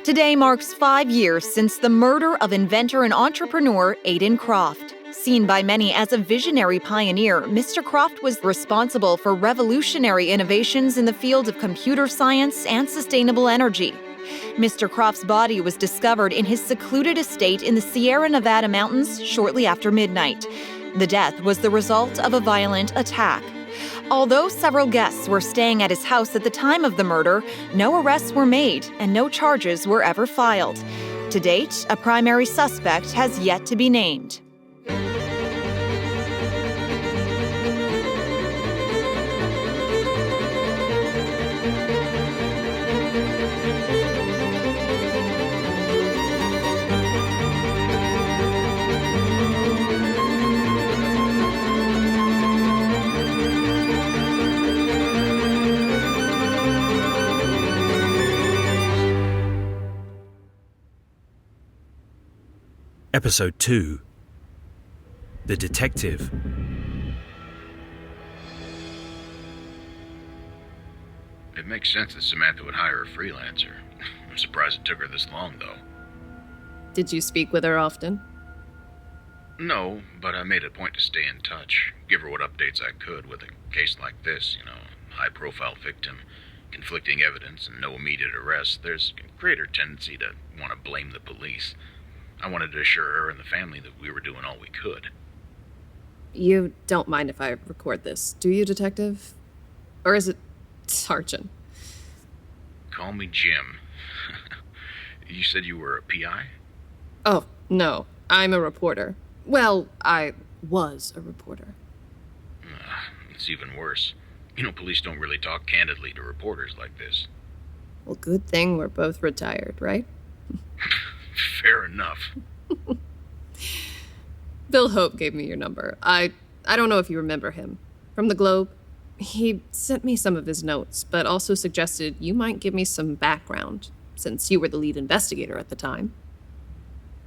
Today marks 5 years since the murder of inventor and entrepreneur Aiden Croft. Seen by many as a visionary pioneer, Mr. Croft was responsible for revolutionary innovations in the field of computer science and sustainable energy. Mr. Croft's body was discovered in his secluded estate in the Sierra Nevada mountains shortly after midnight. The death was the result of a violent attack. Although several guests were staying at his house at the time of the murder, no arrests were made and no charges were ever filed. To date, a primary suspect has yet to be named. Episode 2. The Detective. It makes sense that Samantha would hire a freelancer. I'm surprised it took her this long, though. Did you speak with her often? No, but I made a point to stay in touch, give her what updates I could with a case like this, high-profile victim, conflicting evidence, and no immediate arrest. There's a greater tendency to want to blame the police. I wanted to assure her and the family that we were doing all we could. You don't mind if I record this, do you, Detective? Or is it Sergeant? Call me Jim. You said you were a PI? Oh, no. I'm a reporter. Well, I was a reporter. It's even worse. Police don't really talk candidly to reporters like this. Well, good thing we're both retired, right? Fair enough. Bill Hope gave me your number. I don't know if you remember him. From the Globe. He sent me some of his notes, but also suggested you might give me some background, since you were the lead investigator at the time.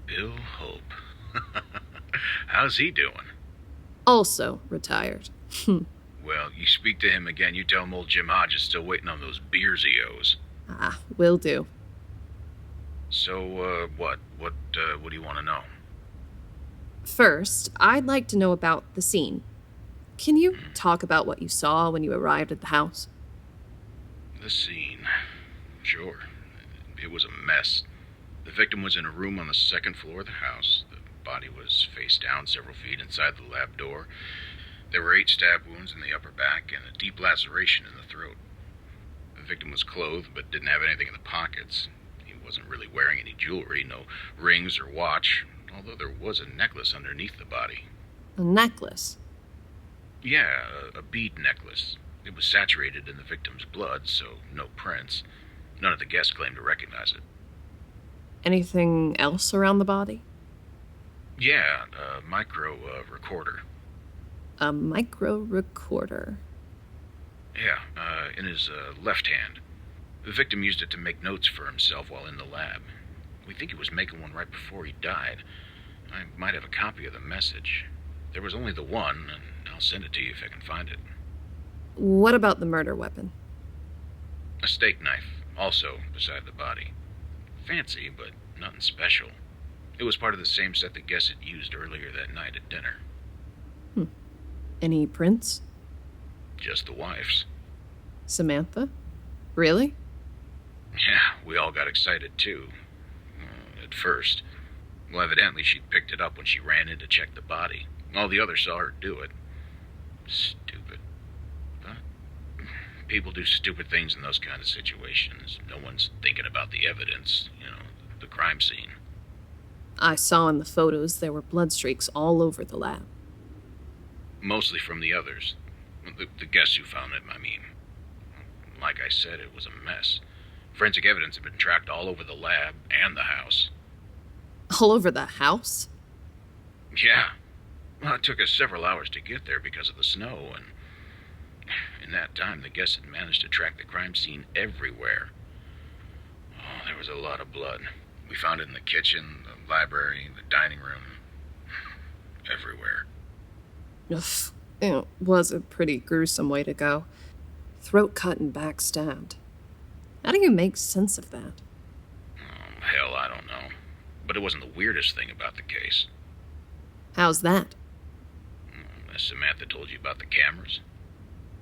Bill Hope. How's he doing? Also retired. Well, you speak to him again, you tell him old Jim Hodge is still waiting on those beers he owes. Will do. So, what? What do you want to know? First, I'd like to know about the scene. Can you talk about what you saw when you arrived at the house? The scene? Sure. It was a mess. The victim was in a room on the second floor of the house. The body was face down several feet inside the lab door. There were 8 stab wounds in the upper back and a deep laceration in the throat. The victim was clothed but didn't have anything in the pockets. He wasn't really wearing any jewelry, no rings or watch, although there was a necklace underneath the body. A necklace? Yeah, a bead necklace. It was saturated in the victim's blood, so no prints. None of the guests claimed to recognize it. Anything else around the body? Yeah, a micro recorder. A micro recorder? Yeah, in his left hand. The victim used it to make notes for himself while in the lab. We think he was making one right before he died. I might have a copy of the message. There was only the one, and I'll send it to you if I can find it. What about the murder weapon? A steak knife, also beside the body. Fancy, but nothing special. It was part of the same set the guests had used earlier that night at dinner. Any prints? Just the wife's. Samantha? Really? Yeah, we all got excited too. At first. Well, evidently she'd picked it up when she ran in to check the body. All the others saw her do it. Stupid. But people do stupid things in those kind of situations. No one's thinking about the evidence, the crime scene. I saw in the photos there were blood streaks all over the lab. Mostly from the others. The guests who found it, I mean. Like I said, it was a mess. Forensic evidence had been tracked all over the lab and the house. All over the house? Yeah. Well, it took us several hours to get there because of the snow, and in that time, the guests had managed to track the crime scene everywhere. Oh, there was a lot of blood. We found it in the kitchen, the library, the dining room. Everywhere. Ugh. It was a pretty gruesome way to go. Throat cut and back stabbed. How do you make sense of that? Oh, but it wasn't the weirdest thing about the case. How's that? As Samantha told you about the cameras?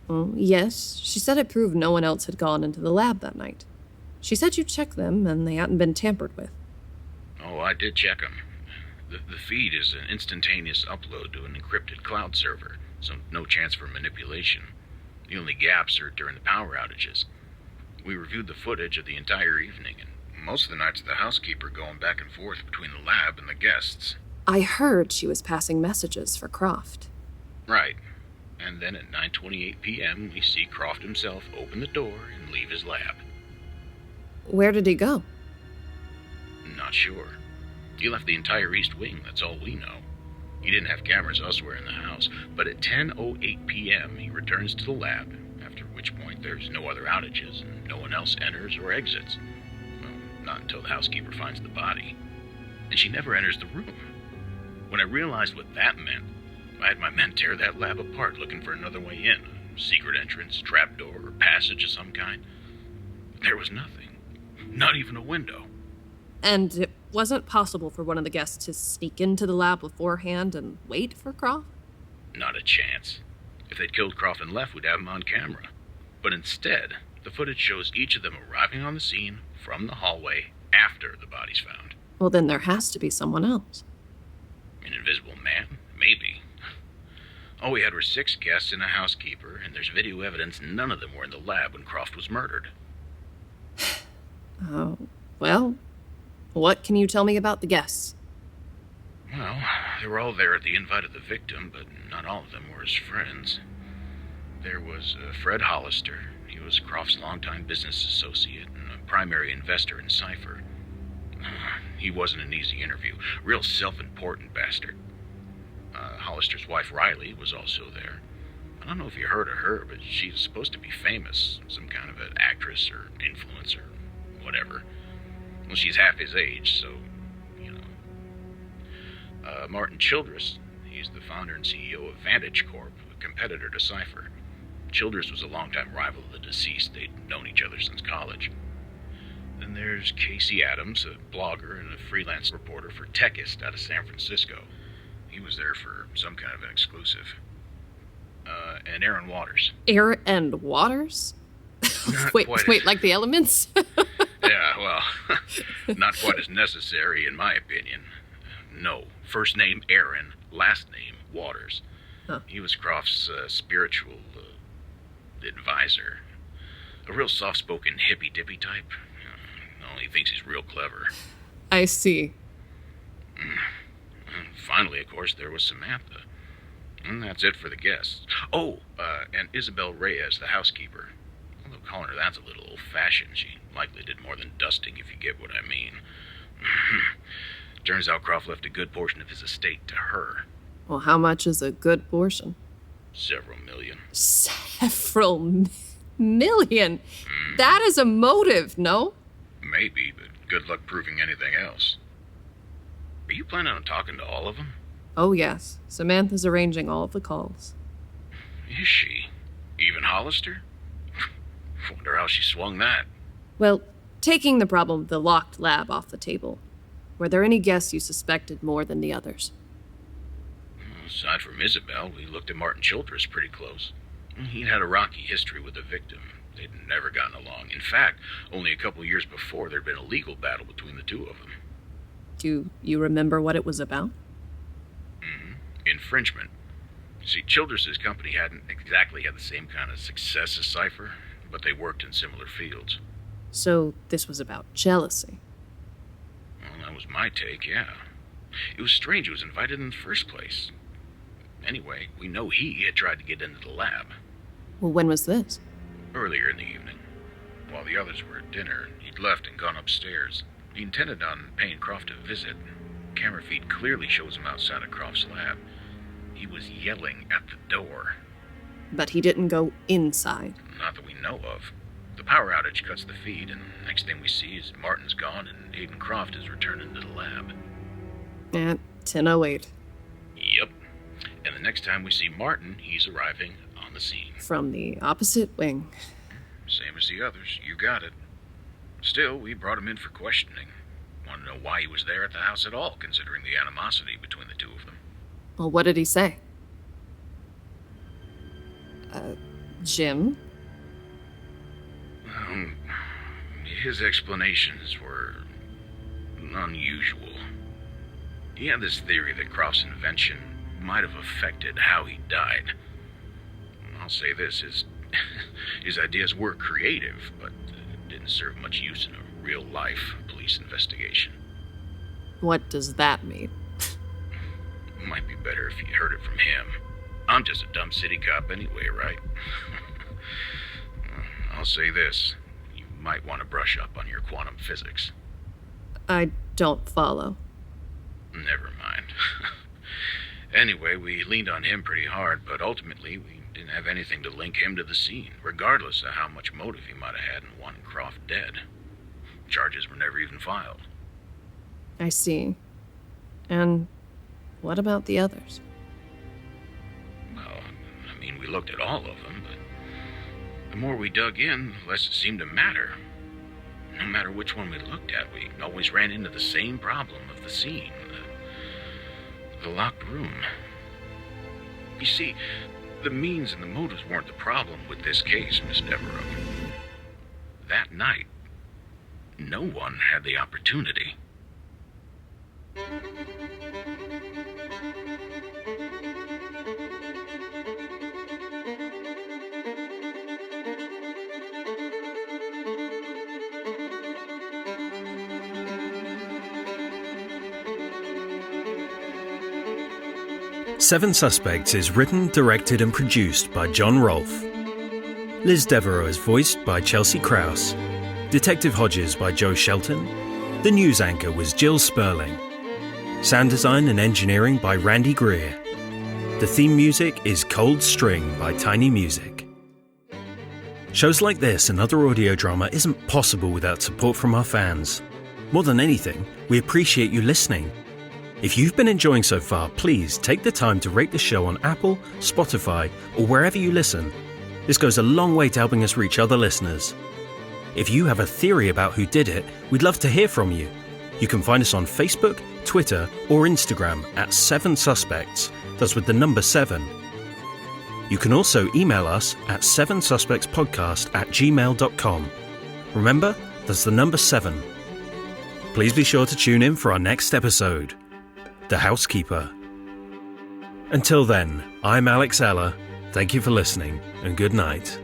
Oh, yes. She said it proved no one else had gone into the lab that night. She said you checked them and they hadn't been tampered with. Oh, I did check them. The feed is an instantaneous upload to an encrypted cloud server, so no chance for manipulation. The only gaps are during the power outages. We reviewed the footage of the entire evening, and most of the nights the housekeeper going back and forth between the lab and the guests. I heard she was passing messages for Croft. Right. And then at 9:28 p.m., we see Croft himself open the door and leave his lab. Where did he go? Not sure. He left the entire east wing, that's all we know. He didn't have cameras elsewhere in the house, but at 10:08 p.m. he returns to the lab, after which point there's no other outages and no one else enters or exits. Well, not until the housekeeper finds the body. And she never enters the room. When I realized what that meant, I had my men tear that lab apart looking for another way in, a secret entrance, trapdoor, or passage of some kind. There was nothing. Not even a window. And it wasn't possible for one of the guests to sneak into the lab beforehand and wait for Croft? Not a chance. If they'd killed Croft and left, we'd have him on camera. But instead, the footage shows each of them arriving on the scene from the hallway after the body's found. Well, then there has to be someone else. An invisible man? Maybe. All we had were 6 guests and a housekeeper, and there's video evidence none of them were in the lab when Croft was murdered. Oh, well, what can you tell me about the guests? Well, they were all there at the invite of the victim, but not all of them were his friends. There was Fred Hollister. He was Croft's longtime business associate and a primary investor in Cypher. He wasn't an easy interview. Real self-important bastard. Hollister's wife, Riley, was also there. I don't know if you heard of her, but she's supposed to be famous. Some kind of an actress or influencer, whatever. Well, she's half his age, so, you know. Martin Childress, he's the founder and CEO of Vantage Corp, a competitor to Cypher. Childress was a longtime rival of the deceased. They'd known each other since college. Then there's Casey Adams, a blogger and a freelance reporter for Techist out of San Francisco. He was there for some kind of an exclusive. And Aaron Waters. Air and Waters? wait, like the elements? Yeah, well, not quite as necessary in my opinion. No, first name Aaron, last name Waters. Huh. He was Croft's spiritual advisor. A real soft-spoken hippy-dippy type. He thinks he's real clever. I see. And finally, of course, there was Samantha. And that's it for the guests. Oh, and Isabel Reyes, the housekeeper. Although calling her that's a little old-fashioned. She likely did more than dusting, if you get what I mean. Turns out Croft left a good portion of his estate to her. Well, how much is a good portion? Several million. Several million? That is a motive, no? Maybe, but good luck proving anything else. Are you planning on talking to all of them? Oh, yes. Samantha's arranging all of the calls. Is she? Even Hollister? Wonder how she swung that. Well, taking the problem of the locked lab off the table, were there any guests you suspected more than the others? Aside from Isabel, we looked at Martin Childress pretty close. He'd had a rocky history with the victim. They'd never gotten along. In fact, only a couple years before, there'd been a legal battle between the two of them. Do you remember what it was about? Infringement. See, Childress's company hadn't exactly had the same kind of success as Cypher, but they worked in similar fields. So this was about jealousy. Well, that was my take, yeah. It was strange he was invited in the first place. Anyway, we know he had tried to get into the lab. Well, when was this? Earlier in the evening. While the others were at dinner, he'd left and gone upstairs. He intended on paying Croft a visit. Camera feed clearly shows him outside of Croft's lab. He was yelling at the door. But he didn't go inside. Not that we know of. The power outage cuts the feed, and next thing we see is Martin's gone and Aiden Croft is returning to the lab. At 10:08. Yep. And the next time we see Martin, he's arriving on the scene. From the opposite wing. Same as the others. You got it. Still, we brought him in for questioning. Want to know why he was there at the house at all, considering the animosity between the two of them. Well, what did he say? Jim? His explanations were unusual. He had this theory that Krause's invention might have affected how he died. I'll say this, his ideas were creative, but didn't serve much use in a real-life police investigation. What does that mean? Might be better if you heard it from him. I'm just a dumb city cop anyway, right? I'll say this. You might want to brush up on your quantum physics. I don't follow. Never mind. Anyway, we leaned on him pretty hard, but ultimately we didn't have anything to link him to the scene, regardless of how much motive he might have had in wanting Croft dead. Charges were never even filed. I see. And what about the others? Well, I mean, we looked at all of them, but the more we dug in, the less it seemed to matter. No matter which one we looked at, we always ran into the same problem of the scene, the locked room. You see, the means and the motives weren't the problem with this case, Miss Devereaux. That night, no one had the opportunity. Seven Suspects is written, directed and produced by Jon Rolfe. Liz Devereaux is voiced by Chelsea Krause. Detective Hodges by Joe Shelton. The news anchor was Jill Sperling. Sound design and engineering by Randy Greer. The theme music is Cold String by Tiny Music. Shows like this and other audio drama isn't possible without support from our fans. More than anything, we appreciate you listening. If you've been enjoying so far, please take the time to rate the show on Apple, Spotify, or wherever you listen. This goes a long way to helping us reach other listeners. If you have a theory about who did it, we'd love to hear from you. You can find us on Facebook, Twitter, or Instagram at 7 Suspects, that's with the number 7. You can also email us at 7suspectspodcast@gmail.com. Remember, that's the number 7. Please be sure to tune in for our next episode, The Housekeeper. Until then, I'm Alex Eller. Thank you for listening, and good night.